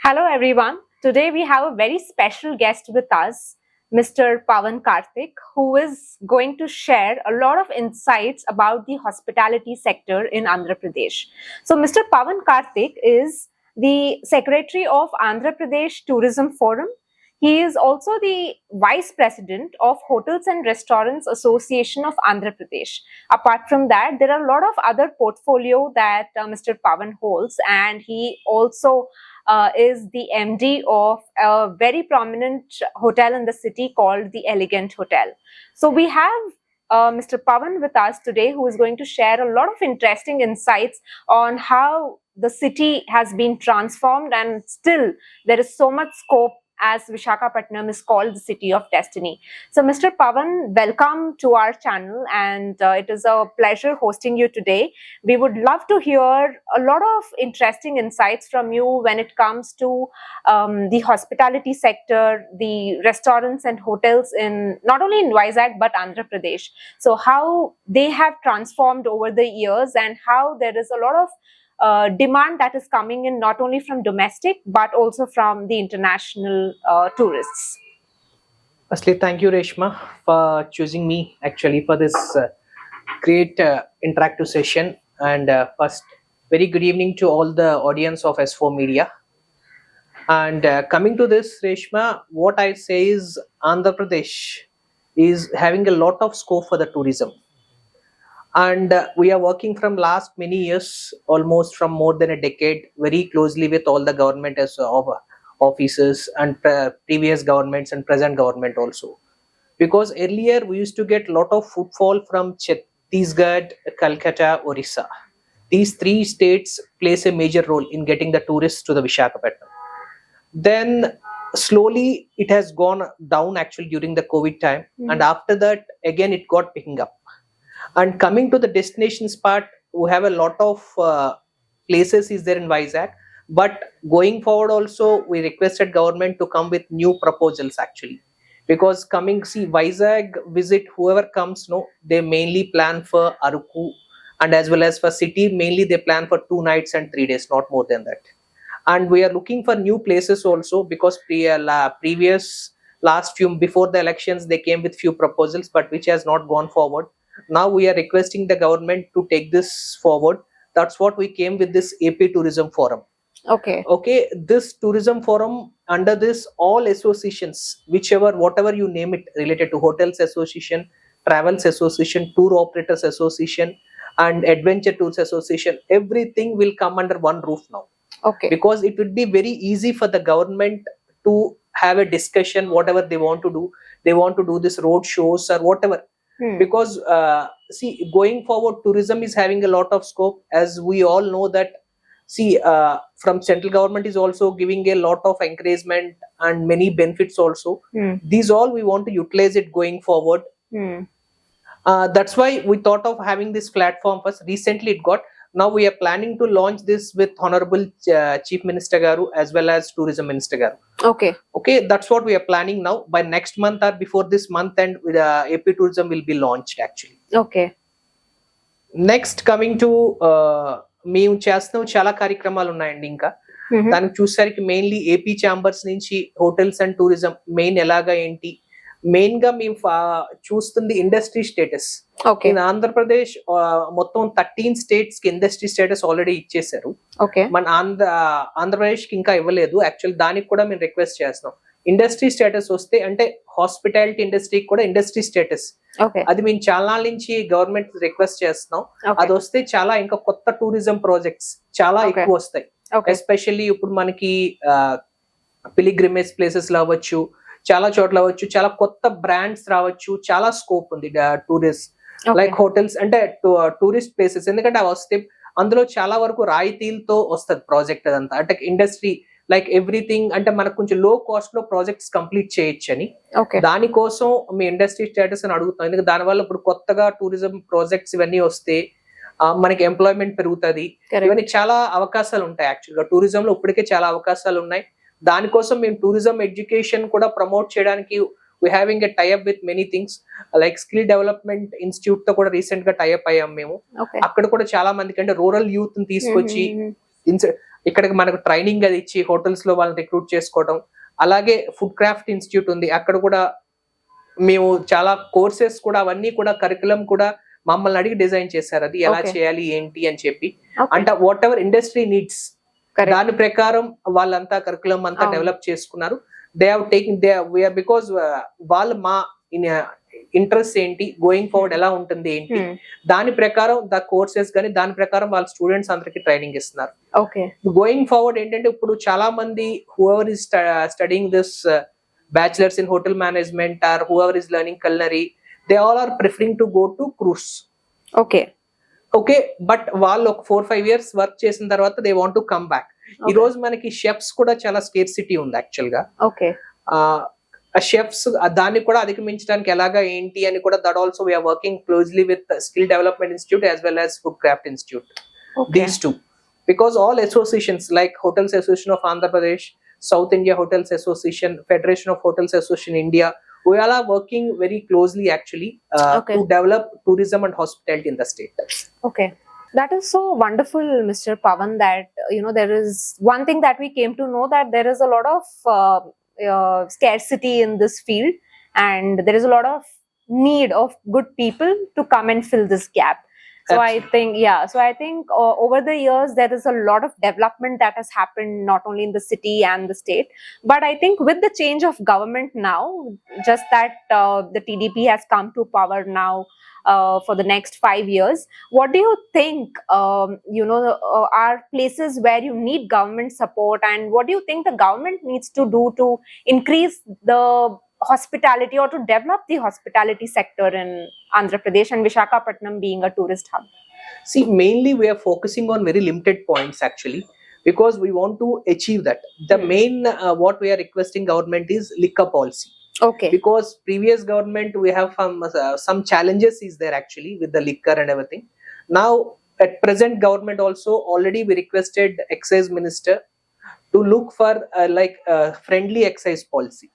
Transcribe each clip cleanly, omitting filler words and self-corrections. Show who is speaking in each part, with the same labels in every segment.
Speaker 1: Hello everyone. Today we have a very special guest with us, Mr. Pawan Karthik, who is going to share a lot of insights about the hospitality sector in Andhra Pradesh. So Mr. Pawan Karthik is the Secretary of Andhra Pradesh Tourism Forum. He is also the Vice President of Hotels and Restaurants Association of Andhra Pradesh. Apart from that, there are a lot of other portfolio that Mr. Pawan holds, and he also is the MD of a very prominent hotel in the city called the Elegant Hotel. So we have Mr. Pawan with us today, who is going to share a lot of interesting insights on how the city has been transformed, and still there is so much scope as Vishakhapatnam is called the city of destiny. So Mr. Pawan, welcome to our channel, and it is a pleasure hosting you today. We would love to hear a lot of interesting insights from you when it comes to the hospitality sector, the restaurants and hotels in not only in Vizag but Andhra Pradesh. So how they have transformed over the years, and how there is a lot of demand that is coming in not only from domestic but also from the international tourists.
Speaker 2: Firstly, thank you, Reshma, for choosing me actually for this great interactive session. And first, very good evening to all the audience of S4 Media. And coming to this, Reshma, what I say is Andhra Pradesh is having a lot of scope for the tourism. And we are working from last many years, almost from more than a decade, very closely with all the government as of officers and previous governments and present government also, because earlier we used to get a lot of footfall from Chhattisgarh, Calcutta, Orissa. These three states plays a major role in getting the tourists to the Vishakhapatnam. Then slowly it has gone down actually during the COVID time, and after that again it got picking up. And coming to the destinations part, we have a lot of places is there in Vizag, but going forward also we requested government to come with new proposals actually, because coming see Vizag visit whoever comes, no, they mainly plan for Aruku, and as well as for city mainly they plan for 2 nights and 3 days, not more than that. And we are looking for new places also, because previous last few before the elections they came with few proposals but which has not gone forward. Now we are requesting the government to take this forward. That's what we came with this AP Tourism Forum. Okay, this tourism forum, under this all associations, whichever whatever you name it, related to hotels association, travels association, tour operators association, and adventure tours association, everything will come under one roof now. Because it would be very easy for the government to have a discussion whatever they want to do. They want to do this road shows or whatever. Because see, going forward tourism is having a lot of scope, as we all know that. See, from central government is also giving a lot of encouragement and many benefits also. These all we want to utilize it going forward. That's why we thought of having this platform first. Recently it got. Now we are planning to launch this with Honorable Chief Minister Garu as well as Tourism Minister Garu. Okay, that's what we are planning now. By next month or before this month, and AP Tourism will be launched actually. Next coming to మేము చేస్తున్నాం చాలా కార్యక్రమాలు ఉన్నాయండి. ఇంకా దానికి చూసేసరికి mainly AP chambers నుంచి hotels and tourism main ఎలాగా ఏంటి, మెయిన్ గా మేము చూస్తుంది ఇండస్ట్రీ స్టేటస్. ఇన్ ఆంధ్రప్రదేశ్ మొత్తం 13 స్టేట్స్ కి ఇండస్ట్రీ స్టేటస్ ఆల్రెడీ ఇచ్చేసారు. మన ఆంధ్రప్రదేశ్ కి ఇంకా ఇవ్వలేదు. యాక్చువల్ దానికి కూడా మేము రిక్వెస్ట్ చేస్తున్నాం. ఇండస్ట్రీ స్టేటస్ వస్తే అంటే హాస్పిటాలిటీ ఇండస్ట్రీకి కూడా ఇండస్ట్రీ స్టేటస్, అది మేము చాలా నుంచి గవర్నమెంట్ రిక్వెస్ట్ చేస్తున్నాం. అది వస్తే చాలా ఇంకా కొత్త టూరిజం ప్రాజెక్ట్స్ చాలా ఎక్కువ వస్తాయి. ఎస్పెషల్లీ ఇప్పుడు మనకి పిలిగ్రిమేజ్ ప్లేసెస్ లో అవ్వచ్చు, చాలా చోట్ల అవ్వచ్చు, చాలా కొత్త బ్రాండ్స్ రావచ్చు, చాలా స్కోప్ ఉంది టూరిస్ట్ లైక్ హోటల్స్ అంటే టూరిస్ట్ ప్లేసెస్. ఎందుకంటే అవి వస్తే అందులో చాలా వరకు రాయితీలతో వస్తుంది ప్రాజెక్ట్ అదంతా. అంటే ఇండస్ట్రీ లైక్ ఎవ్రీథింగ్ అంటే మనకు కొంచెం లో కాస్ట్ లో ప్రాజెక్ట్స్ కంప్లీట్ చేయొచ్చు అని, దానికోసం మీ ఇండస్ట్రీ స్టేటస్ అని అడుగుతాం. ఎందుకంటే దానివల్ల ఇప్పుడు కొత్తగా టూరిజం ప్రాజెక్ట్స్ ఇవన్నీ వస్తే మనకి ఎంప్లాయ్మెంట్ పెరుగుతుంది, ఇవన్నీ చాలా అవకాశాలు ఉంటాయి. యాక్చువల్ గా టూరిజం లో ఇప్పటికే చాలా అవకాశాలు ఉన్నాయి. దానికోసం మేము టూరిజం ఎడ్యుకేషన్ కూడా ప్రమోట్ చేయడానికి we having a tie up with many things like skill development institute తో కూడా రీసెంట్ గా టై అప్ అయ్యాం మేము. అక్కడ కూడా చాలా మందికి అంటే రూరల్ యూత్ ని తీసుకొచ్చి ఇక్కడికి మనకు ట్రైనింగ్ అది ఇచ్చి హోటల్స్ లో వాళ్ళని రిక్రూట్ చేసుకోవడం. అలాగే ఫుడ్ క్రాఫ్ట్ ఇన్స్టిట్యూట్ ఉంది, అక్కడ కూడా మేము చాలా కోర్సెస్ కూడా అవన్నీ కూడా కరికులం కూడా మమ్మల్ని అడిగి డిజైన్ చేశారు, అది ఎలా చేయాలి ఏంటి అని చెప్పి. అంటే వాట్ ఎవర్ ఇండస్ట్రీ నీడ్స్ దాని ప్రకారం వాళ్ళంతా కరికులం అంతా డెవలప్ చేసుకున్నారు. They have taking we are because వాళ్ళు మా ఇంట్రెస్ట్ ఏంటి, గోయింగ్ ఫార్వర్డ్ ఎలా ఉంటుంది ఏంటి, దాని ప్రకారం ద కోర్సెస్ కానీ దాని ప్రకారం వాళ్ళ స్టూడెంట్స్ అందరికి ట్రైనింగ్ ఇస్తున్నారు. గోయింగ్ ఫార్వర్డ్ ఏంటంటే ఇప్పుడు చాలా మంది whoever is studying this bachelors in hotel management or whoever is learning culinary, they all are preferring to go to cruise. Okay but వాళ్ళు ఒక 4-5 years వర్క్ చేసిన తర్వాత they want to come back. ఈ రోజు మనకి షెఫ్స్ కూడా చాలా scarcity ఉంది యాక్చువల్ గా. షెఫ్స్ దాన్ని కూడా అధిగమించడానికి ఎలాగా ఏంటి అని కూడా that also we are working closely with skill development institute as well as food craft institute. These two because all associations like Hotels Association of Andhra Pradesh, South India Hotels Association, Federation of Hotels Association India, we all are working very closely actually to develop tourism and hospitality in the state.
Speaker 1: That is so wonderful, Mr. Pavan, that there is one thing that we came to know, that there is a lot of scarcity in this field, and there is a lot of need of good people to come and fill this gap. So I think over the years there is a lot of development that has happened not only in the city and the state, but I think with the change of government now, just that the TDP has come to power now for the next 5 years, what do you think are places where you need government support, and what do you think the government needs to do to increase the hospitality or to develop the hospitality sector in Andhra Pradesh, and Visakhapatnam being a tourist hub?
Speaker 2: See, mainly we are focusing on very limited points actually, because we want to achieve that. The main what we are requesting government is liquor policy. Because previous government we have some challenges is there actually with the liquor and everything. Now at present government also already we requested excise minister to look for friendly excise policy.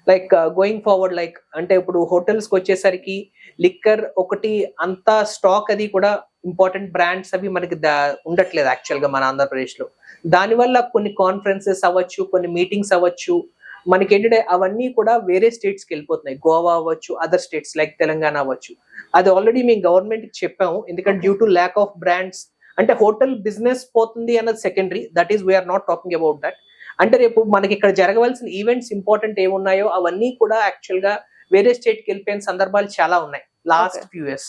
Speaker 2: Like going forward అంటే ఇప్పుడు hotels కి వచ్చేసరికి liquor ఒకటి అంతా stock అది కూడా important brands అవి మనకి ఉండట్లేదు యాక్చువల్ గా మన ఆంధ్రప్రదేశ్ లో. దానివల్ల కొన్ని కాన్ఫరెన్సెస్ అవ్వచ్చు, కొన్ని మీటింగ్స్ అవ్వచ్చు, మనకి ఏంటంటే అవన్నీ కూడా వేరే స్టేట్స్ కి వెళ్ళిపోతున్నాయి. గోవా అవ్వచ్చు, అదర్ స్టేట్స్ లైక్ తెలంగాణ అవ్వచ్చు. అది ఆల్రెడీ మేము గవర్నమెంట్ కి చెప్పాము, ఎందుకంటే due to lack of brands అంటే హోటల్ బిజినెస్ పోతుంది అన్నది secondary, that is we are not talking about that. అంటే రేపు మనకి ఇక్కడ జరగవలసిన ఈవెంట్స్ ఇంపార్టెంట్ ఏమున్నాయో అవన్నీ కూడా యాక్చువల్ గా వేరే స్టేట్ కి వెళ్ళిపోయిన సందర్భాలు చాలా ఉన్నాయి last few years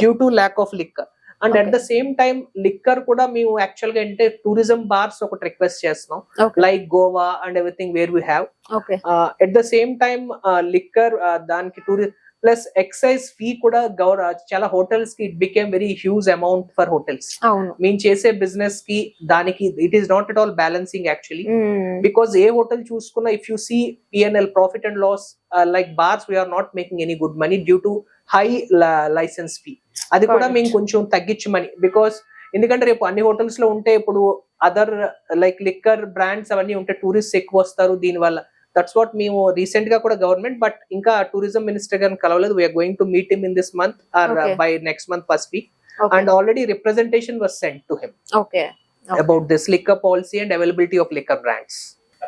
Speaker 2: due to lack of liquor. And at the same time liquor కూడా మేము యాక్చువల్ గా అంటే టూరిజం బార్స్ ఒకటి రిక్వెస్ట్ చేస్తున్నాం, like Goa and everything where we have. At the same time liquor దానికి ప్లస్ ఎక్సైజ్ ఫీ కూడా చాలా hotels కి it became very huge amount for hotels. మేము చేసే బిజినెస్ కి దానికి it is not at all balancing actually, because A hotel చూసుకున్నా if you see P&L profit and loss like bars we are not making any good money due to high licence fee. అది కూడా మేము కొంచెం తగ్గించమని, because ఎందుకంటే రేపు అన్ని hotels లో ఉంటే ఇప్పుడు అదర్ లైక్ లిక్కర్ బ్రాండ్స్ అవన్నీ ఉంటే టూరిస్ట్ ఎక్కువ వస్తారు దీనివల్ల. దట్స్ వాట్ మేము రీసెంట్ గా కూడా గవర్నమెంట్ బట్ ఇంకా టూరిజం మినిస్టర్ గారిని కలవలేదు. We are going to meet him in this month or by next month first week, and already representation was sent to him about this liquor policy and availability of liquor brands.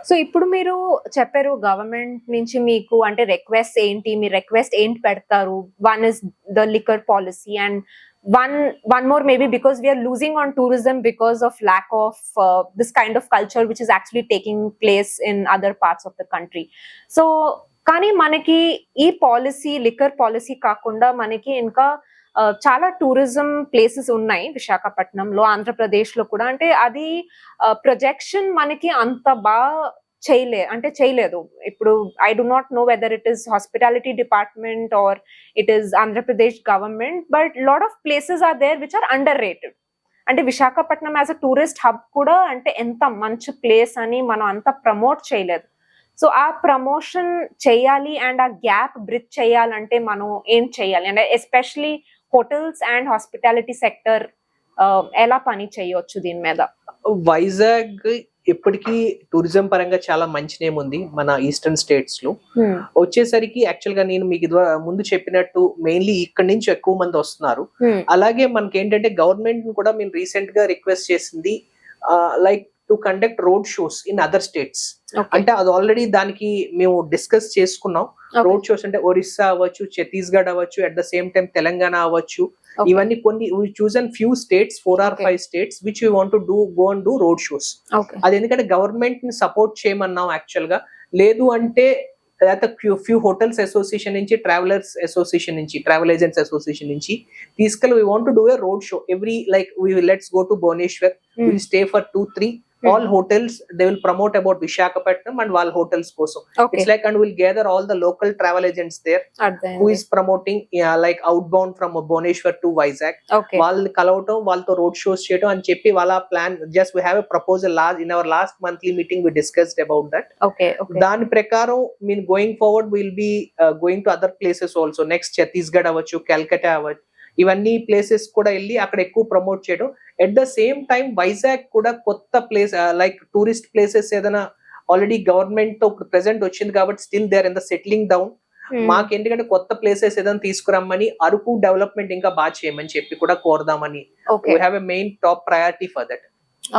Speaker 1: So ఇప్పుడు మీరు చెప్పారు government నుంచి మీకు అంటే request ఏంటి, మీ request ఏంటి పెడతారు? One is the liquor policy, and one more maybe because we are losing on tourism because of lack of this kind of culture which is actually taking place in other parts of the country. So కానీ మనకి ఈ policy liquor policy కాకుండా మనకి ఇంకా చాలా tourism places ఉన్నాయి విశాఖపట్నంలో, ఆంధ్రప్రదేశ్ లో కూడా. అంటే అది ప్రొజెక్షన్ మనకి అంత బాగా చేయలేదు. ఇప్పుడు I do not know whether it is hospitality department or it is Andhra Pradesh government, but lot of places are there which are underrated. అంటే Visakhapatnam as a tourist hub కూడా అంటే ఎంత మంచి ప్లేస్ అని మనం అంత ప్రమోట్ చేయలేదు. సో ఆ ప్రమోషన్ చేయాలి అండ్ ఆ గ్యాప్ బ్రిడ్జ్ చేయాలంటే మనం ఏం చేయాలి? అంటే especially hotels and hospitality sector ఎలా పని చేయొచ్చు దీని మీద?
Speaker 2: వైజాగ్ ఇప్పటికీ టూరిజం పరంగా చాలా మంచి నేమ్ ఉంది మన ఈస్టర్న్ స్టేట్స్ లో. వచ్చేసరికి యాక్చువల్ గా నేను మీకు ముందు చెప్పినట్టు మెయిన్లీ ఇక్కడ నుంచి ఎక్కువ మంది వస్తున్నారు. అలాగే మనకి ఏంటంటే గవర్నమెంట్ కూడా మేము రీసెంట్ గా రిక్వెస్ట్ చేసింది like to conduct road shows in other states.
Speaker 1: Okay.
Speaker 2: అంటే అది ఆల్రెడీ దానికి మేము డిస్కస్ చేసుకున్నాం.
Speaker 1: Okay.
Speaker 2: రోడ్ షోస్ అంటే ఒరిస్సా అవ్వచ్చు, ఛత్తీస్గఢ్ అవ్వచ్చు, at the same time Telangana అవ్వచ్చు.
Speaker 1: Okay.
Speaker 2: ఇవన్నీ కొన్ని chosen few states, 4 or 5 states which we want to go and do road shows.
Speaker 1: Okay.
Speaker 2: అది ఎందుకంటే గవర్నమెంట్ ని సపోర్ట్ చేయమన్నాం యాక్చువల్ గా. లేదు అంటే ఫ్యూ హోటల్స్ అసోసియేషన్ నుంచి, ట్రావెలర్స్ అసోసియేషన్ నుంచి, ట్రావెల్ ఏజెంట్స్ అసోసియేషన్ నుంచి తీసుకెళ్ళి we want to do a road show every like let's go to Bhubaneswar, will stay for 2-3 all hotels. They will promote about Visakhapatnam and all hotels kosam.
Speaker 1: Okay.
Speaker 2: It's like, and we'll gather all the local travel agents there
Speaker 1: At the
Speaker 2: who
Speaker 1: end.
Speaker 2: is promoting like outbound from Bhubaneswar to Vizag.
Speaker 1: Okay.
Speaker 2: వాళ్ళు కలవటం, వాళ్ళతో road shows చేయడం అని చెప్పి వాళ్ళ plan. Just we have a proposal in our last monthly meeting we discussed about that.
Speaker 1: Okay. Okay.
Speaker 2: దాని ప్రకారం mean going forward will be going to other places also. Next Chhattisgarh అవ్వచ్చు, కల్కట్టా అవ్వచ్చు, ఇవన్నీ ప్లేసెస్ కూడా వెళ్ళి అక్కడ ఎక్కువ ప్రమోట్ చేయడం. At the same time Vizag కూడా కొత్త ప్లేస్ లైక్ టూరిస్ట్ ప్లేసెస్ ఏదైనా ఆల్రెడీ గవర్నమెంట్ తో ప్రెసెంట్ వచ్చింది కాబట్టి still they are in the settling down. మాకు ఎందుకంటే కొత్త ప్లేసెస్ ఏదైనా తీసుకురమ్మని, అరకు డెవలప్మెంట్ ఇంకా బాగా చేయమని చెప్పి కూడా కోరదామని.
Speaker 1: Okay.
Speaker 2: We have a main top priority for that.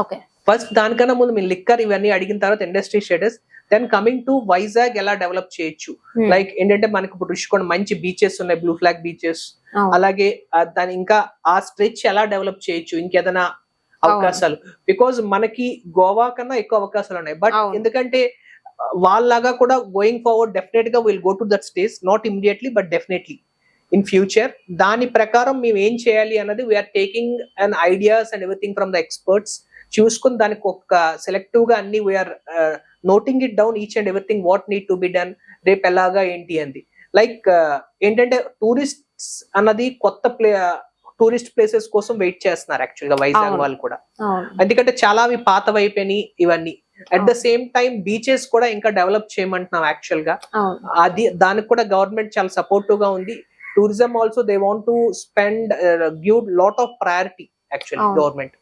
Speaker 1: Okay.
Speaker 2: First దానికన్నా ముందు మీ లిక్కర్ ఇవన్నీ అడిగిన తర్వాత industry status, then coming to Vizag ఎలా డెవలప్ చేయొచ్చు. లైక్ ఏంటంటే మనకి ఇప్పుడు రుషికొండ మంచి బీచెస్ ఉన్నాయి, బ్లూ ఫ్లాగ్ బీచెస్. అలాగే దాని ఇంకా ఆ స్ట్రెచ్ ఎలా డెవలప్ చేయొచ్చు, ఇంకేదైనా అవకాశాలు. బికాజ్ మనకి గోవా కన్నా ఎక్కువ అవకాశాలు ఉన్నాయి. బట్ ఎందుకంటే వాళ్ళలాగా కూడా గోయింగ్ ఫార్వర్డ్ డెఫినెట్ గా will go to that stage, not immediately but definitely in future. దాని ప్రకారం మేము ఏం చేయాలి అన్నది we are taking and ideas and everything from the experts. చూసుకుని దానికి ఒక సెలెక్టివ్ గా అన్ని we are noting it down, each and everything what need to be done, రేపు ఎలాగా ఏంటి అంది. లైక్ ఏంటంటే టూరిస్ట్స్ అన్నది కొత్త టూరిస్ట్ ప్లేసెస్ కోసం వెయిట్ చేస్తున్నారు యాక్చువల్ గా వైజాగ్ వాళ్ళు కూడా. ఎందుకంటే చాలా అవి పాతవైపోయినాయి ఇవన్నీ. At the same time beaches కూడా ఇంకా డెవలప్ చేయమంటున్నాం యాక్చువల్ గా. అది దానికి కూడా గవర్నమెంట్ చాలా సపోర్టివ్ గా ఉంది. Tourism also they want to spend give lot of priority actually government.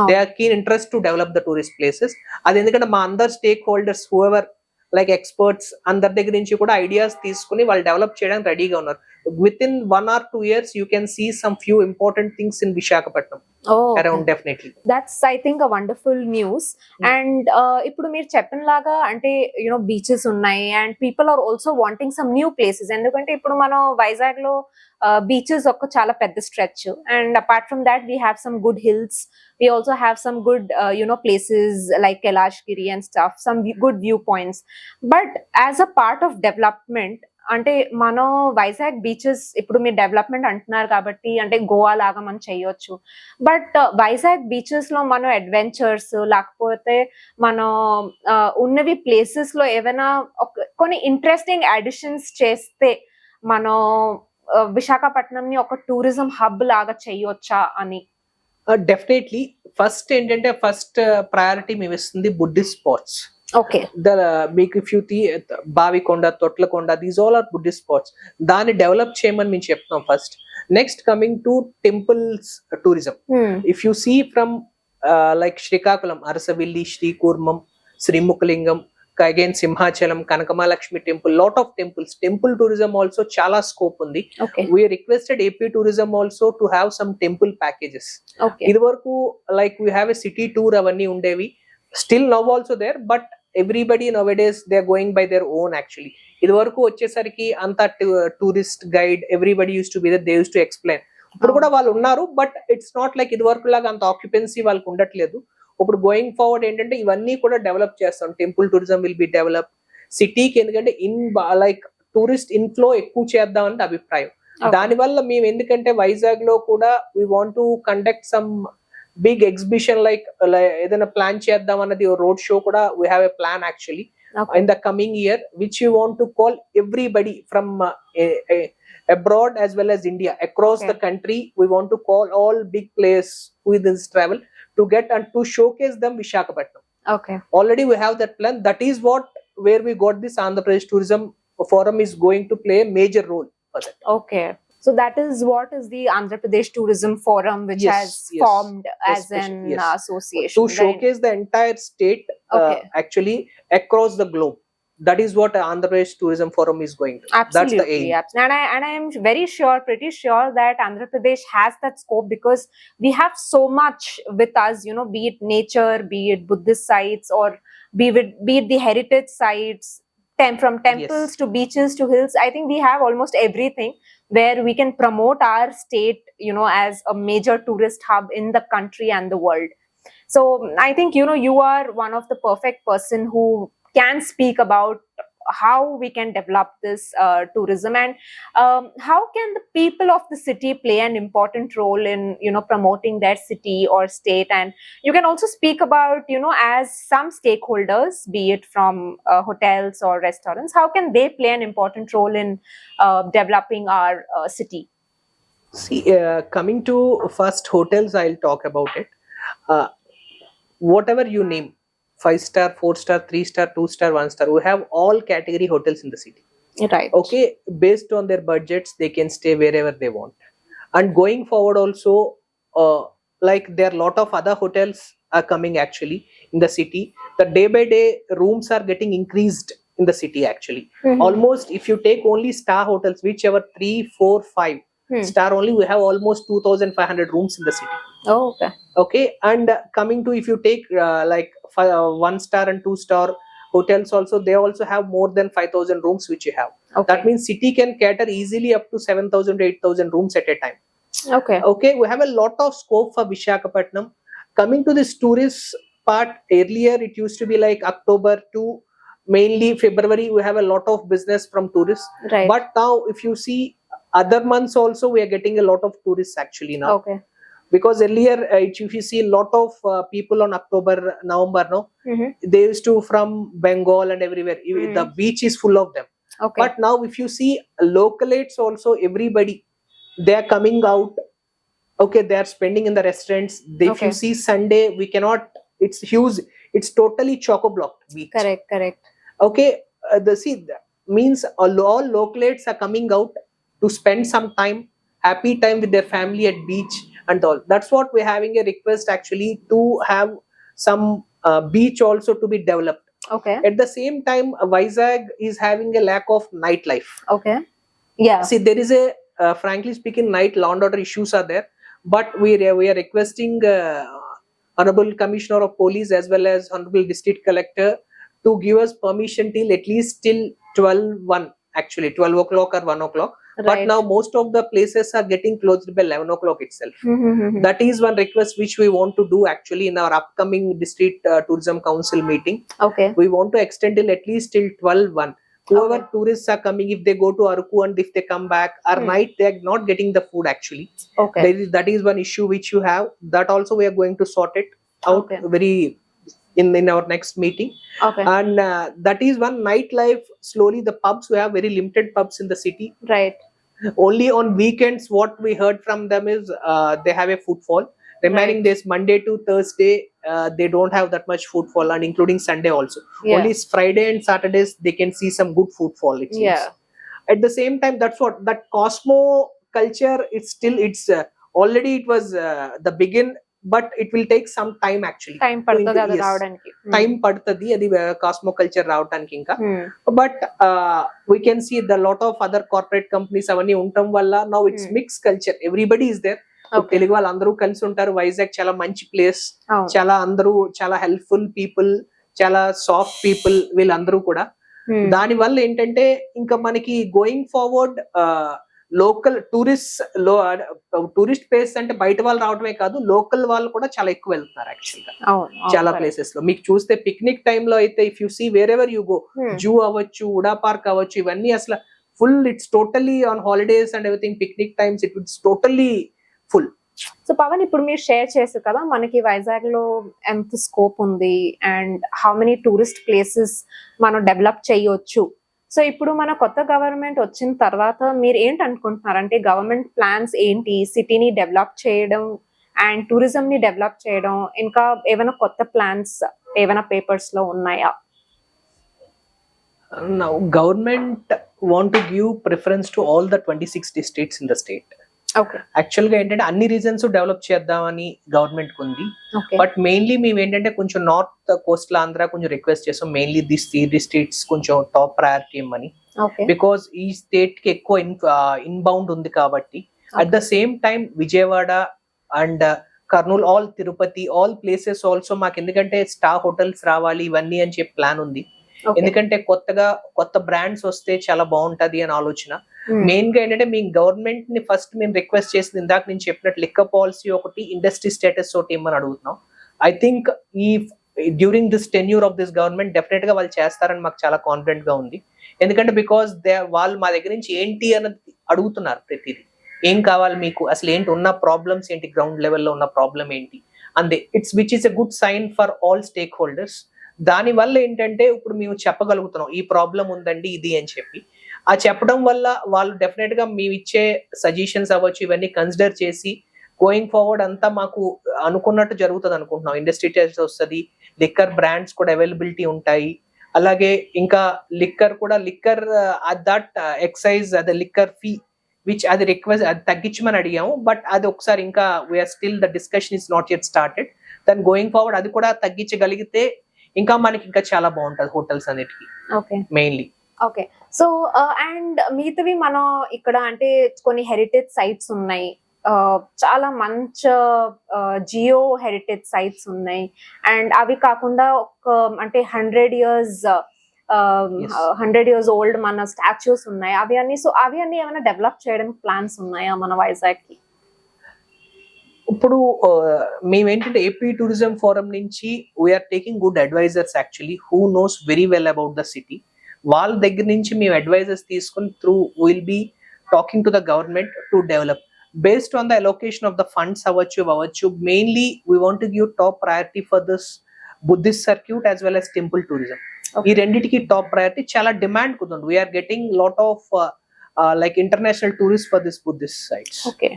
Speaker 2: They are keen interest to develop the tourist places. అది ఎందుకంటే మా అందరు stake holders whoever like experts అందరి దగ్గర నుంచి కూడా ఐడియాస్ తీసుకుని వాళ్ళు డెవలప్ చేయడానికి రెడీగా ఉన్నారు. With in 1 or 2 years you can see some few important things in Visakhapatnam. Around definitely.
Speaker 1: That's I think a wonderful news. And ఇప్పుడు మీరు చెప్పిన లాగా అంటే బీచెస్ ఉన్నాయి and people are also wanting some new places. ఎందుకంటే ఇప్పుడు మనం వైజాగ్ లో బీచెస్ ఒక చాలా పెద్ద stretch, and apart from that we have some good hills. We also have some good places like Kailashgiri and stuff, some good viewpoints. But as a part of development, అంటే మనం Vizag beaches ఇప్పుడు మీరు development అంటున్నారు కాబట్టి అంటే గోవా లాగా మనం చేయొచ్చు. బట్ వైజాగ్ బీచెస్ లో మనం అడ్వెంచర్స్ లేకపోతే మనం ఉన్నవి ప్లేసెస్ లో ఏమైనా కొన్ని ఇంట్రెస్టింగ్ అడిషన్స్ చేస్తే మనం విశాఖపట్నం ని ఒక టూరిజం హబ్ లాగా చేయొచ్చా అని.
Speaker 2: డెఫినెట్లీ ఫస్ట్ ఏంటంటే ఫస్ట్ ప్రయారిటీ మేము ఇస్తుంది బుద్ధిస్ట్ స్పాట్స్.
Speaker 1: ఓకే.
Speaker 2: మీకు if you Bavikonda, Thotlakonda, these all are Buddhist spots. దాన్ని డెవలప్ చేయమని మేము చెప్తున్నాం first. Next coming to temples tourism. If you see from like Srikakulam, Arasavalli, Srikurmam, Srimukhalingam, again Simhachalam, Kanakamahalakshmi temple, lot of temples. Temple tourism also చాలా scope ఉంది. We requested AP tourism also to have some temple packages. ఇది వరకు like we have a city tour అవన్నీ ఉండేవి. Still now also there, but everybody nowadays they are going by their own actually. ఇది వరకు వచ్చేసరికి అంత tourist guide everybody used to be there, they used to explain. ఇప్పుడు కూడా వాళ్ళు ఉన్నారు, బట్ ఇట్స్ నాట్ లైక్ ఇది వరకు లాగా అంత ఆక్యుపెన్సీ వాళ్ళకి ఉండట్లేదు. ఇప్పుడు గోయింగ్ ఫార్వర్డ్ ఏంటంటే ఇవన్నీ కూడా డెవలప్ చేస్తాం. Temple tourism will be develop సిటీకి, ఎందుకంటే లైక్ టూరిస్ట్ ఇన్ఫ్లో ఎక్కువ చేద్దాం అంటే అభిప్రాయం. దానివల్ల మేము ఎందుకంటే వైజాగ్ లో కూడా we want to conduct some big exhibition like ఏదైనా ప్లాన్ చేద్దాం అన్నది రోడ్ షో కూడా we have a plan actually in the coming year, which we want to call everybody from abroad as well as India, across the country. We want to call all big players with this travel to get and to showcase them Visakhapatnam.
Speaker 1: Okay.
Speaker 2: Already we have that plan. That is what where we got this Andhra Pradesh Tourism Forum is going to play a major role for that.
Speaker 1: Okay. So that is what is the Andhra Pradesh Tourism Forum, which has formed as an association.
Speaker 2: To showcase the entire state actually across the globe. that is what Andhra Pradesh Tourism Forum is going to.
Speaker 1: Absolutely,
Speaker 2: That's the aim.
Speaker 1: And I am very sure, pretty sure that Andhra Pradesh has that scope because we have so much with us, you know, be it nature, be it Buddhist sites, or be it the heritage sites, from temples
Speaker 2: Yes.
Speaker 1: to beaches to hills. I think we have almost everything where we can promote our state, you know, as a major tourist hub in the country and the world. So I think, you know, you are one of the perfect person who can speak about how we can develop this tourism, and how can the people of the city play an important role in, you know, promoting their city or state. And you can also speak about, you know, as some stakeholders, be it from hotels or restaurants, how can they play an important role in developing our city.
Speaker 2: See, coming to first hotels, I'll talk about it. Uh, Whatever you name, 5-star, 4-star, 3-star, 2-star, 1-star, we have all category hotels in the city.
Speaker 1: Right.
Speaker 2: Okay, based on their budgets, they can stay wherever they want. And going forward, also, like there are a lot of other hotels are coming actually in the city. The day by day rooms are getting increased in the city actually.
Speaker 1: Mhm.
Speaker 2: Almost, if you take only star hotels, whichever 3, 4, 5 star only, we have almost 2,500 rooms in the city.
Speaker 1: Oh, okay.
Speaker 2: Okay, and coming to, if you take 1-star and 2-star hotels also, they also have more than 5,000 rooms which you have.
Speaker 1: Okay.
Speaker 2: That means city can cater easily up to 7,000 to 8,000 rooms at a time.
Speaker 1: Okay.
Speaker 2: Okay, we have a lot of scope for Vishakhapatnam. Coming to this tourist part, earlier it used to be like October to mainly February, we have a lot of business from tourists.
Speaker 1: Right.
Speaker 2: But now if you see other months also, we are getting a lot of tourists actually now.
Speaker 1: Okay.
Speaker 2: Because earlier, if you see a lot of people on October, November, no,
Speaker 1: Mm-hmm.
Speaker 2: they used to from Bengal and everywhere. The beach is full of them.
Speaker 1: Okay.
Speaker 2: But now, if you see localates also, everybody, they are coming out. Okay, they are spending in the restaurants. If
Speaker 1: Okay.
Speaker 2: you see Sunday, we cannot. It's huge. It's totally choco blocked beach.
Speaker 1: Correct.
Speaker 2: Okay, means all localates are coming out to spend some time, happy time with their family at beach and all. That's what we're having a request actually, to have some beach also to be developed.
Speaker 1: Okay.
Speaker 2: At the same time, Vizag is having a lack of nightlife.
Speaker 1: Okay. Yeah.
Speaker 2: See, there is a frankly speaking, night law and order issues are there, but we are requesting Honorable Commissioner of Police as well as Honorable District Collector to give us permission till at least till 12 o'clock or 1 o'clock. But
Speaker 1: Right.
Speaker 2: now most of the places are getting closed by 11 o'clock itself.
Speaker 1: Mm-hmm.
Speaker 2: That is one request which we want to do actually in our upcoming District Tourism Council meeting.
Speaker 1: Okay.
Speaker 2: We want to extend till at least till 12-1. Whoever
Speaker 1: Okay.
Speaker 2: tourists are coming, if they go to Aruku and if they come back, or night, they are not getting the food actually.
Speaker 1: Okay.
Speaker 2: That is one issue which you have. That also we are going to sort it out
Speaker 1: Okay.
Speaker 2: very in our next meeting.
Speaker 1: Okay.
Speaker 2: And that is one nightlife. Slowly, the pubs, we have very limited pubs in the city.
Speaker 1: Right.
Speaker 2: Only on weekends, what we heard from them is they have a footfall. Remaining this Monday to Thursday, they don't have that much footfall, and including Sunday also.
Speaker 1: Yeah.
Speaker 2: Only Friday and Saturdays they can see some good footfall. It seems.
Speaker 1: Yeah.
Speaker 2: At the same time, that's what that Cosmo culture. It's already it was the begin, but it will take some time actually.
Speaker 1: Time పడుతుంది అది
Speaker 2: Yes.
Speaker 1: రావడానికి.
Speaker 2: Time పడుతుంది అది cosmo culture రావడానికి ఇంకా.
Speaker 1: Hmm.
Speaker 2: But we can see the lot of other corporate companies అవన్నీ ఉండటం వల్ల now it's mix culture, everybody is there.
Speaker 1: Okay.
Speaker 2: Telugu వాళ్ళు అందరూ కలిసి ఉంటారు. వైజాగ్ చాలా మంచి ప్లేస్,
Speaker 1: అవును.
Speaker 2: చాలా అందరూ చాలా హెల్ప్ఫుల్ పీపుల్, చాలా సాఫ్ట్ పీపుల్ వీళ్ళందరూ కూడా.
Speaker 1: Hmm.
Speaker 2: దాని వల్ల ఏంటంటే ఇంకా మనకి going forward local tourist place అంటే బయట వాళ్ళు రావడమే కాదు, లోకల్ వాళ్ళు కూడా చాలా ఎక్కువ వెళ్తున్నారు యాక్చువల్ గా
Speaker 1: అవును.
Speaker 2: చాలా
Speaker 1: correct.
Speaker 2: ప్లేసెస్ లో. మీకు చూస్తే పిక్నిక్ టైమ్ లో అయితే if you see wherever you go,
Speaker 1: Hmm.
Speaker 2: Zoo అవ్వచ్చు, ఉడా పార్క్ అవ్వచ్చు, ఇవన్నీ అసలు full. It's totally on holidays and everything, picnic times it's totally full.
Speaker 1: So Pavan, ఇప్పుడు మీరు షేర్ చేశారు కదా మనకి వైజాగ్ లో ఎంత స్కోప్ ఉంది and how many tourist places మనం డెవలప్ చేయొచ్చు. సో ఇప్పుడు మన కొత్త గవర్నమెంట్ వచ్చిన తర్వాత మీరు ఏంటి అనుకుంటున్నారు? అంటే గవర్నమెంట్ ప్లాన్స్ ఏంటి సిటీని డెవలప్ చేయడం అండ్ టూరిజం ని డెవలప్ చేయడం? ఇంకా ఏమైనా కొత్త ప్లాన్స్ ఏమైనా పేపర్స్ లో ఉన్నాయా?
Speaker 2: Now government want to give preference to all the 26 districts in the state.
Speaker 1: Okay
Speaker 2: actual గా ఏంటంటే అన్ని రీజన్స్ డెవలప్ చేద్దామని గవర్నమెంట్ ఉంది.
Speaker 1: ఓకే
Speaker 2: బట్ మెయిన్లీ మేము ఏంటంటే కొంచెం నార్త్ కోస్టల్ ఆంధ్ర కొంచెం రిక్వెస్ట్ చేస్తాం, మెయిన్లీ దిస్ త్రీ స్టేట్స్ కొంచెం టాప్ ప్రయారిటీ ఇవ్వమని.
Speaker 1: ఓకే
Speaker 2: బికాస్ ఈ స్టేట్ కి ఎక్కువ ఇన్బౌండ్ ఉంది కాబట్టి. At the same time Vijayawada and Kurnool, all Tirupati, all places also మాకు ఎందుకంటే స్టార్ హోటల్స్ రావాలి ఇవన్నీ అని చెప్పి ప్లాన్ ఉంది. ఎందుకంటే కొత్త బ్రాండ్స్ వస్తే చాలా బాగుంటది అని ఆలోచన. మెయిన్ గా ఏంటంటే మీ గవర్నమెంట్ ని ఫస్ట్ మేము రిక్వెస్ట్ చేసింది ఇందాక నేను చెప్పినట్టు లిక్కర్ పాలసీ ఒకటి, ఇండస్ట్రీ స్టేటస్ ఒకటి ఇమ్మని అడుగుతున్నాం. ఐ థింక్ ఈ during this tenure of this government definite గా వాళ్ళు చేస్తారని మాకు చాలా కాన్ఫిడెంట్ గా ఉంది. ఎందుకంటే బికాస్ వాళ్ళు మా దగ్గర నుంచి ఏంటి అన్నది అడుగుతున్నారు ప్రతిదీ. ఏం కావాలి మీకు, అసలు ఏంటి ఉన్న ప్రాబ్లమ్స్ ఏంటి, గ్రౌండ్ లెవెల్లో ఉన్న ప్రాబ్లం ఏంటి అంతే. Which is a good sign for all stake holders. దాని వల్ల ఏంటంటే ఇప్పుడు మేము చెప్పగలుగుతున్నాం ఈ ప్రాబ్లం ఉందండి ఇది అని చెప్పి. ఆ చెప్పడం వల్ల వాళ్ళు డెఫినెట్ గా మేము ఇచ్చే సజెషన్స్ అవ్వచ్చు ఇవన్నీ కన్సిడర్ చేసి గోయింగ్ ఫార్వర్డ్ అంతా మాకు అనుకున్నట్టు జరుగుతుంది అనుకుంటున్నాం. ఇండస్ట్రీ టెస్ట్ వస్తుంది, లిక్కర్ బ్రాండ్స్ కూడా అవైలబిలిటీ ఉంటాయి. అలాగే ఇంకా లిక్కర్ దట్ ఎక్సైజ్ అదే లిక్కర్ ఫీ విచ్ అది రిక్వెస్ట్ అది తగ్గించమని అడిగాము. బట్ అది ఒకసారి ఇంకా we are still the discussion is not yet started. దాని గోయింగ్ ఫార్వర్డ్ అది కూడా తగ్గించగలిగితే ఇంకా మనకి ఇంకా చాలా బాగుంటది హోటల్స్ అన్నిటికీ మెయిన్లీ.
Speaker 1: ఓకే సో అండ్ మిగతావి మనం ఇక్కడ అంటే కొన్ని హెరిటేజ్ సైట్స్ ఉన్నాయి, చాలా మంచి జియో హెరిటేజ్ సైట్స్ ఉన్నాయి. అండ్ అవి కాకుండా ఒక అంటే 100 years ఓల్డ్ మన స్టాచ్యూస్ ఉన్నాయి. అవి అన్ని ఏమైనా డెవలప్ చేయడానికి ప్లాన్స్ ఉన్నాయా మన వైజాగ్ కి?
Speaker 2: ఇప్పుడు మేము ఏంటంటే ఏపీ టూరిజం ఫోరం నుంచి we are taking good advisors actually who knows very well about the city. వాళ్ళ దగ్గర నుంచి మేము అడ్వైజర్స్ తీసుకుని through will be talking to the government to develop based on the allocation of the funds అవ్వచ్చు. Mainly we want to give top priority for this Buddhist circuit as well as temple tourism. ఈ రెండింటికి top priority. చాలా demand కుదండి. We are getting lot of like international tourist for this Buddhist sites.
Speaker 1: Okay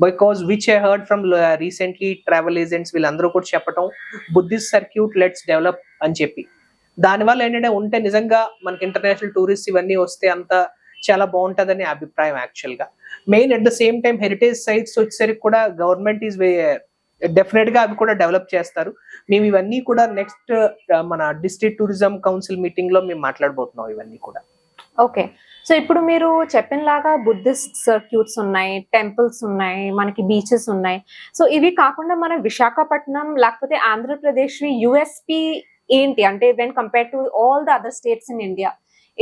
Speaker 2: because which I heard from recently travel agents వీళ్ళందరూ కూడా చెప్పటం Buddhist circuit let's develop అని చెప్పి. దానివల్ల ఏంటంటే ఉంటే నిజంగా మనకి ఇంటర్నేషనల్ టూరిస్ట్ ఇవన్నీ వస్తే అంత చాలా బాగుంటుందని అభిప్రాయం యాక్చువల్ గా. Main at the same time heritage sites వచ్చేసరికి కూడా గవర్నమెంట్ ఈజ్ డెఫినెట్ గా అవి కూడా డెవలప్ చేస్తారు. మేము ఇవన్నీ కూడా నెక్స్ట్ మన డిస్ట్రిక్ట్ టూరిజం కౌన్సిల్ మీటింగ్ లో మేము మాట్లాడబోతున్నాం ఇవన్నీ కూడా.
Speaker 1: ఓకే సో ఇప్పుడు మీరు చెప్పినలాగా బుద్ధిస్ట్ సర్క్యూట్స్ ఉన్నాయి, టెంపుల్స్ ఉన్నాయి, మనకి బీచెస్ ఉన్నాయి. సో ఇవి కాకుండా మన విశాఖపట్నం లేకపోతే ఆంధ్రప్రదేశ్ యుఎస్పి ఏంటి అంటే when compare to all the other states in India,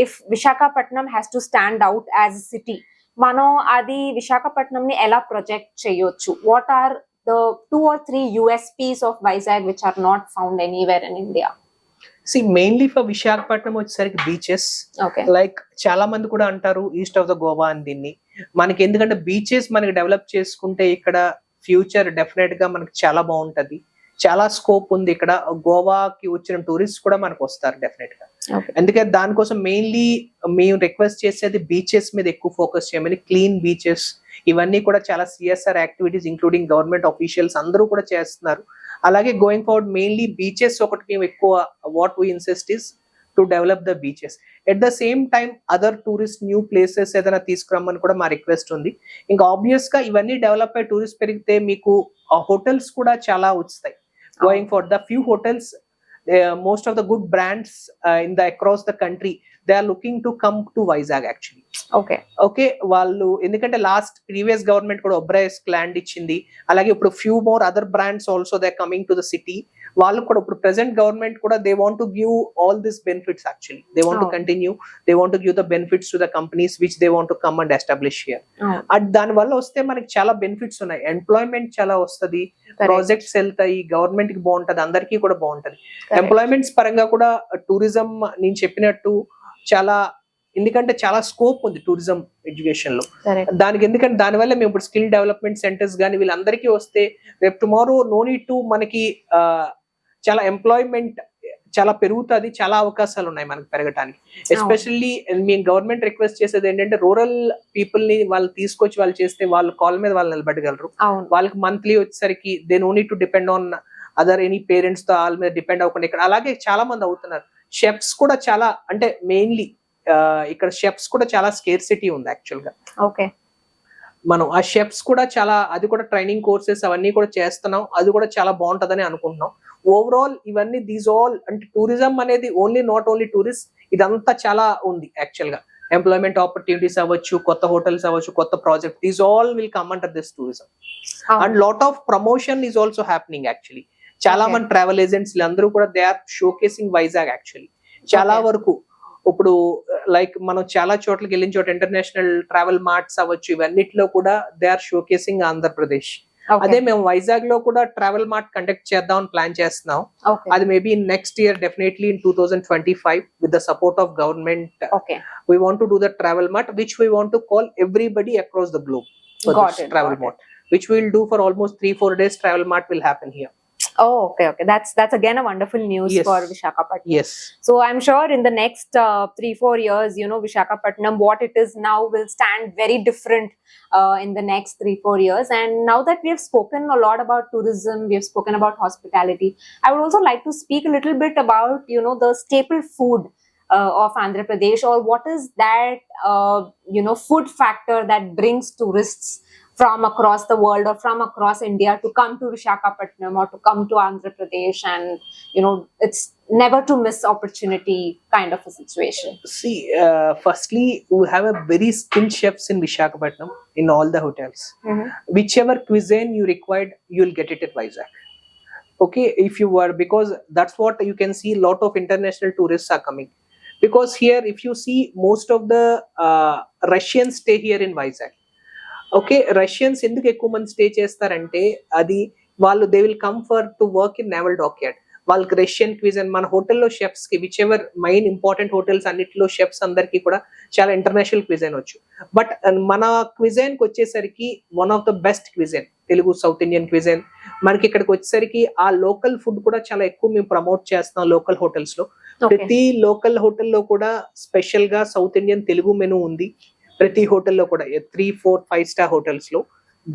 Speaker 1: if Visakhapatnam has to stand out as a city, మనం అది విశాఖపట్నం ని ఎలా ప్రొజెక్ట్ చేయొచ్చు? What are the 2 or 3 USPs of Vizag which are not found anywhere in India?
Speaker 2: See, mainly for Visakhapatnam వచ్చేసరికి beaches. Like చాలా మంది కూడా అంటారు ఈస్ట్ ఆఫ్ ద గోవా అని దీన్ని. మనకి ఎందుకంటే బీచెస్ మనకి డెవలప్ చేసుకుంటే ఇక్కడ ఫ్యూచర్ డెఫినెట్ గా మనకి చాలా బాగుంటది, చాలా స్కోప్ ఉంది. ఇక్కడ గోవాకి వచ్చిన టూరిస్ట్ కూడా మనకు వస్తారు డెఫినెట్ గా. అందుకే దానికోసం మెయిన్లీ మేము రిక్వెస్ట్ చేసేది బీచెస్ మీద ఎక్కువ ఫోకస్ చేయమని. క్లీన్ బీచెస్ ఇవన్నీ కూడా చాలా CSR activities including government officials అందరూ కూడా చేస్తున్నారు. అలాగే గోయింగ్ ఫార్వర్డ్ మెయిన్లీ బీచెస్ ఒకటి మేము ఎక్కువ what we insist is to develop the beaches. At the same time other tourist new places ఏదైనా తీసుకురమ్మని కూడా మా రిక్వెస్ట్ ఉంది. ఇంకా ఆబ్వియస్ గా ఇవన్నీ డెవలప్ అయ్యి టూరిస్ట్ పెరిగితే మీకు హోటల్స్ కూడా చాలా వస్తాయి. Going for the few hotels, most of the good brands across the country, they are looking to come to Vizag actually. Okay వాళ్ళు ఎందుకంటే లాస్ట్ ప్రీవియస్ గవర్నమెంట్ కూడా ఒబ్రాయస్ ల్యాండ్ ఇచ్చింది. అలాగే ఇప్పుడు few more other brands also they coming to the city. వాళ్ళు కూడా ఇప్పుడు present government కూడా they want to give all this benefits actually. They want to continue, they want to give the benefits to the companies which they want to come and establish here. దాని వల్ల వస్తే మనకి చాలా benefits ఉన్నాయి. Employment చాలా వస్తుంది, projects వెళ్తాయి, government కి బాగుంటది, అందరికీ కూడా బాగుంటది. ఎంప్లాయ్మెంట్స్ పరంగా కూడా టూరిజం నేను చెప్పినట్టు చాలా, ఎందుకంటే చాలా స్కోప్ ఉంది టూరిజం ఎడ్యుకేషన్ లో దానికి. ఎందుకంటే దానివల్ల మేము ఇప్పుడు స్కిల్ డెవలప్మెంట్ సెంటర్స్ కానీ వీళ్ళందరికీ వస్తే రేపు టుమారో నో నీడ్ టు మనకి చాలా ఎంప్లాయ్మెంట్ చాలా పెరుగుతుంది, చాలా అవకాశాలు ఉన్నాయి మనకి పెరగడానికి. ఎస్పెషల్లీ మేము గవర్నమెంట్ రిక్వెస్ట్ చేసేది ఏంటంటే రూరల్ పీపుల్ ని వాళ్ళు తీసుకొచ్చి వాళ్ళు చేస్తే వాళ్ళు కాల్ మీద వాళ్ళు నిలబెట్టగలరు. వాళ్ళకి మంత్లీ వచ్చేసరికి they know need to depend on other any parents తో వాళ్ళ మీద డిపెండ్ అవ్వకుండా ఇక్కడ అలాగే చాలా మంది అవుతున్నారు. షెఫ్స్ కూడా చాలా, అంటే మెయిన్లీ ఇక్కడ షెఫ్స్ కూడా చాలా స్కేర్సిటీ ఉంది యాక్చువల్ గా. మనం ఆ షెఫ్స్ కూడా చాలా, అది కూడా ట్రైనింగ్ కోర్సెస్ అవన్నీ కూడా చేస్తున్నాం, అది కూడా చాలా బాగుంటదని అనుకుంటున్నాం. ఓవరాల్ ఇవన్నీ దీస్ ఆల్ అంటే టూరిజం అనేది నాట్ ఓన్లీ టూరిస్ట్, ఇదంతా చాలా ఉంది యాక్చువల్ గా. ఎంప్లాయ్మెంట్ ఆపర్చునిటీస్ అవ్వచ్చు, కొత్త హోటల్స్ అవ్వచ్చు, కొత్త project, these all will come under this tourism. And lot of promotion is also happening actually. చాలా మంది ట్రావెల్ ఏజెంట్స్ అందరూ కూడా they are showcasing Vizag actually. చాలా వరకు ఇప్పుడు లైక్ మనం చాలా చోట్లకి వెళ్ళిన చోట ఇంటర్నేషనల్ ట్రావెల్ మార్ట్స్ అవ్వచ్చు, ఇవన్నిటిలో కూడా దే ఆర్ షోకేసింగ్ ఆంధ్రప్రదేశ్. అదే మేము వైజాగ్ లో కూడా ట్రావెల్ మార్ట్ కండక్ట్ చేద్దాం అని ప్లాన్ చేస్తున్నాం. అది maybe in next year, definitely in 2025 with the support of government. We want to do the travel mart, which we want to call everybody across the globe for this travel mart, which we will do for almost 3-4 days. Travel mart will happen here.
Speaker 1: Oh, okay. That's again a wonderful news for Visakhapatnam.
Speaker 2: Yes.
Speaker 1: So I'm sure in the next 3-4 years, Visakhapatnam, what it is now, will stand very different in the next 3-4 years. And now that we have spoken a lot about tourism, we have spoken about hospitality, I would also like to speak a little bit about, the staple food of Andhra Pradesh, or what is that, food factor that brings tourists from across the world or from across India to come to Visakhapatnam or to come to Andhra Pradesh, and it's never to miss opportunity kind of a situation.
Speaker 2: See, firstly, we have a very skilled chefs in Visakhapatnam in all the hotels. Whichever cuisine you required, you will get it at Vizag. Okay, if you were, because that's what you can see, lot of international tourists are coming. Because here, if you see, most of the Russians stay here in Vizag. Okay, Russians ఎందుకు ఎక్కువ మంది stay చేస్తారంటే, అది వాళ్ళు they will come for to work in naval dockyard. వాళ్ళకి Russian cuisine, మన హోటల్లో chefs కి which ever main important hotels అన్నిటిలో షెఫ్స్ అందరికీ కూడా చాలా ఇంటర్నేషనల్ క్విజన్ వచ్చు. బట్ మన క్విజన్ కి వచ్చేసరికి one of the best cuisine Telugu south Indian cuisine. మనకి ఇక్కడికి వచ్చేసరికి ఆ లోకల్ ఫుడ్ కూడా చాలా ఎక్కువ మేము ప్రమోట్ చేస్తున్నాం లోకల్ హోటల్స్ లో. ప్రతి లోకల్ హోటల్లో కూడా స్పెషల్ గా సౌత్ ఇండియన్ తెలుగు మెనూ ఉంది. ప్రతి హోటల్లో కూడా 3-4-5 స్టార్ హోటల్స్ లో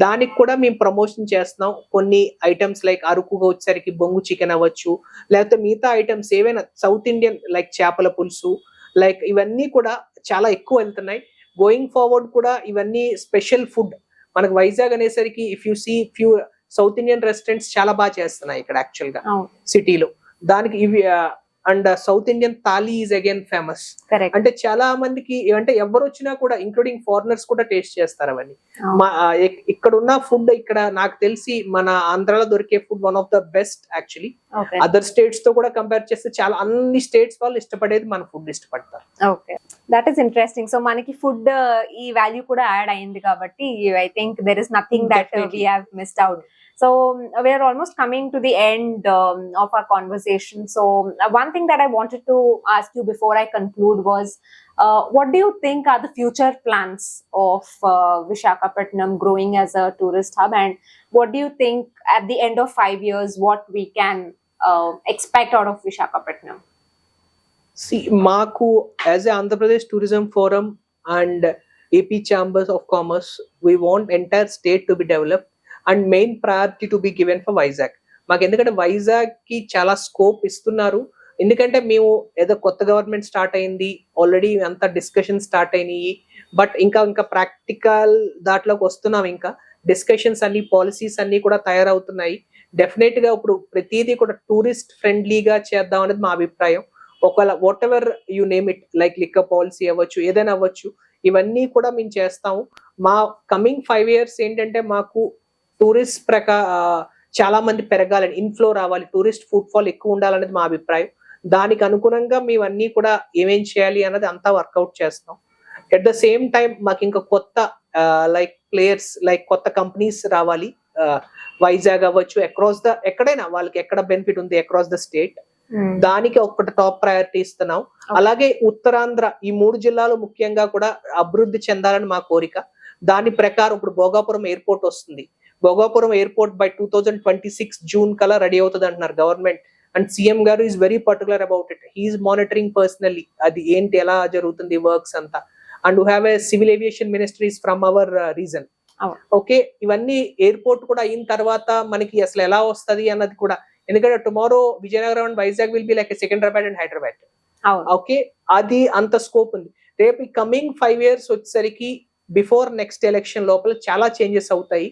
Speaker 2: దానికి కూడా మేము ప్రమోషన్ చేస్తున్నాం. కొన్ని ఐటమ్స్ లైక్ అరకుగా వచ్చేసరికి బొంగు చికెన్ అవ్వచ్చు, లేకపోతే మిగతా ఐటమ్స్ ఏవైనా సౌత్ ఇండియన్ లైక్ చేపల పులుసు, లైక్ ఇవన్నీ కూడా చాలా ఎక్కువ వెళ్తున్నాయి. గోయింగ్ ఫార్వర్డ్ కూడా ఇవన్నీ స్పెషల్ ఫుడ్ మనకు వైజాగ్ అనేసరికి if you see few South Indian restaurants చాలా బాగా చేస్తున్నాయి ఇక్కడ యాక్చువల్ గా సిటీలో. దానికి ఇవి and South Indian thali is again famous. అంటే చాలా మందికి అంటే ఎవరు వచ్చినా కూడా ఇంక్లూడింగ్ ఫారినర్స్ కూడా టేస్ట్ చేస్తారు అవన్నీ. ఇక్కడ ఉన్న ఫుడ్ ఇక్కడ నాకు తెలిసి మన ఆంధ్రాలో దొరికే food one of the best actually. Other states తో కూడా కంపేర్ చేస్తే చాలా అన్ని స్టేట్స్ వాళ్ళు ఇష్టపడేది మన ఫుడ్ ఇష్టపడతారు.
Speaker 1: Okay, that is interesting. So మనకి ఫుడ్ ఈ వాల్యూ కూడా యాడ్ అయింది కాబట్టి I think there is nothing that we have missed out. So we are almost coming to the end of our conversation. So one thing that I wanted to ask you before I conclude was, what do you think are the future plans of Visakhapatnam growing as a tourist hub, and what do you think at the end of 5 years what we can expect out of Visakhapatnam?
Speaker 2: See, Maku, as a Andhra Pradesh Tourism Forum and AP Chambers of Commerce, we want entire state to be developed and main priority to be given for Vizag. మాకు ఎందుకంటే వైజాగ్ కి చాలా scope ఇస్తున్నారు. ఎందుకంటే మేము ఏదో కొత్త government start అయింది, ఆల్రెడీ అంతా డిస్కషన్ స్టార్ట్ అయినాయి, బట్ ఇంకా ప్రాక్టికల్ దాంట్లోకి వస్తున్నాం. ఇంకా డిస్కషన్స్ అన్ని, పాలసీస్ అన్ని కూడా తయారవుతున్నాయి. డెఫినెట్ గా ఇప్పుడు ప్రతిదీ కూడా టూరిస్ట్ ఫ్రెండ్లీగా చేద్దాం అనేది మా అభిప్రాయం. ఒకవేళ what ever you name it, like liquor policy అవ్వచ్చు, ఏదైనా అవ్వచ్చు, ఇవన్నీ కూడా మేము చేస్తాము. మా కమింగ్ 5 years ఏంటంటే మాకు టూరిస్ట్ చాలా మంది పెరగాలని, ఇన్ఫ్లో రావాలి, టూరిస్ట్ ఫుట్ ఫాల్ ఎక్కువ ఉండాలనేది మా అభిప్రాయం. దానికి అనుగుణంగా మేము అన్ని కూడా ఏమేం చేయాలి అన్నది అంతా వర్కౌట్ చేస్తాం. ఎట్ ద సేమ్ టైం మాకు ఇంకా కొత్త లైక్ ప్లేయర్స్, లైక్ కొత్త కంపెనీస్ రావాలి. వైజాగ్ అవ్వచ్చు, అక్రాస్ ద ఎక్కడైనా వాళ్ళకి ఎక్కడ బెనిఫిట్ ఉంది అక్రాస్ ద స్టేట్, దానికి ఒకటి టాప్ ప్రయారిటీ ఇస్తున్నాం. అలాగే ఉత్తరాంధ్ర ఈ 3 జిల్లాలు ముఖ్యంగా కూడా అభివృద్ధి చెందాలని మా కోరిక. దాని ప్రకారం ఇప్పుడు భోగాపురం ఎయిర్పోర్ట్ వస్తుంది. భోగాపురం ఎయిర్పోర్ట్ బై 2026 జూన్ కల్లా రెడీ అవుతుంది అంటున్నారు government. And CM garu is very particular about it. He is monitoring personally అది ఏంటి, ఎలా జరుగుతుంది వర్క్స్ అంతా. And we have a civil aviation ministries from our region. Okay, ఇవన్నీ ఎయిర్పోర్ట్ కూడా అయిన తర్వాత మనకి అసలు ఎలా వస్తుంది అన్నది కూడా, ఎందుకంటే tomorrow Vizianagaram and Vizag will be like Secunderabad and Hyderabad. Okay, అది అంత స్కోప్ ఉంది. రేపు కమింగ్ 5 years వచ్చేసరికి బిఫోర్ నెక్స్ట్ ఎలక్షన్ లోపల చాలా చేంజెస్ అవుతాయి.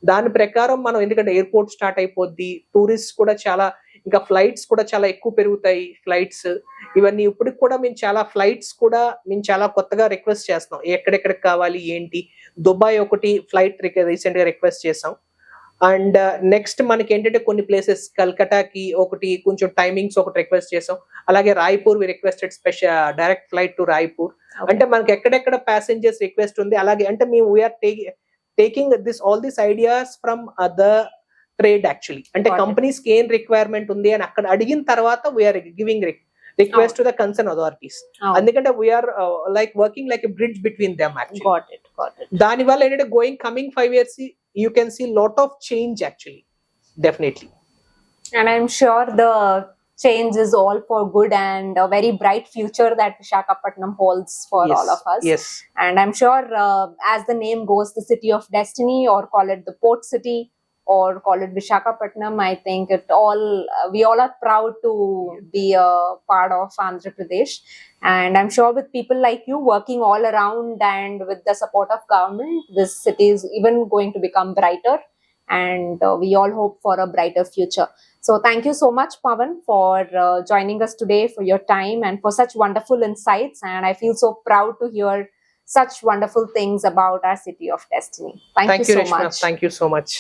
Speaker 2: దాని ప్రకారం మనం, ఎందుకంటే ఎయిర్పోర్ట్ స్టార్ట్ అయిపోద్ది, టూరిస్ట్ కూడా చాలా, ఇంకా ఫ్లైట్స్ కూడా చాలా ఎక్కువ పెరుగుతాయి. ఫ్లైట్స్ ఇవన్నీ ఇప్పటికి కూడా మేము చాలా ఫ్లైట్స్ కూడా మేము చాలా కొత్తగా రిక్వెస్ట్ చేస్తున్నాం, ఎక్కడెక్కడికి కావాలి ఏంటి. దుబాయ్ ఒకటి ఫ్లైట్ రీసెంట్ గా రిక్వెస్ట్ చేసాం. అండ్ నెక్స్ట్ మనకి ఏంటంటే కొన్ని ప్లేసెస్, కల్కటాకి ఒకటి కొంచెం టైమింగ్స్ ఒకటి రిక్వెస్ట్ చేసాం. అలాగే Raipur we requested special direct flight to Raipur. అంటే మనకి ఎక్కడెక్కడ ప్యాసింజర్స్ రిక్వెస్ట్ ఉంది. అలాగే అంటే మేము we are taking this all these ideas from other trade actually. అంటే
Speaker 1: Got it.
Speaker 2: కంపెనీస్ కి ఏం రిక్వైర్మెంట్ ఉంది అని అక్కడ అడిగిన తర్వాత we are giving request to the concern authorities. అందుకంటే we are like working like a bridge between them actually.
Speaker 1: got it.
Speaker 2: దాని వల్ల ఏంటంటే coming 5 years you can see lot of change actually, definitely.
Speaker 1: And I'm sure the change is all for good and a very bright future that Visakhapatnam holds for
Speaker 2: Yes,
Speaker 1: all of us.
Speaker 2: yes,
Speaker 1: And I'm sure, as the name goes, the city of destiny, or call it the port city, or call it Visakhapatnam, I think we all are proud to be a part of Andhra Pradesh. And I'm sure with people like you working all around and with the support of government, this city is even going to become brighter. And we all hope for a brighter future. So thank you so much, Pawan, for joining us today, for your time and for such wonderful insights. And I feel so proud to hear such wonderful things about our city of destiny. Thank you so
Speaker 2: Reshma.
Speaker 1: much.
Speaker 2: Thank you so much.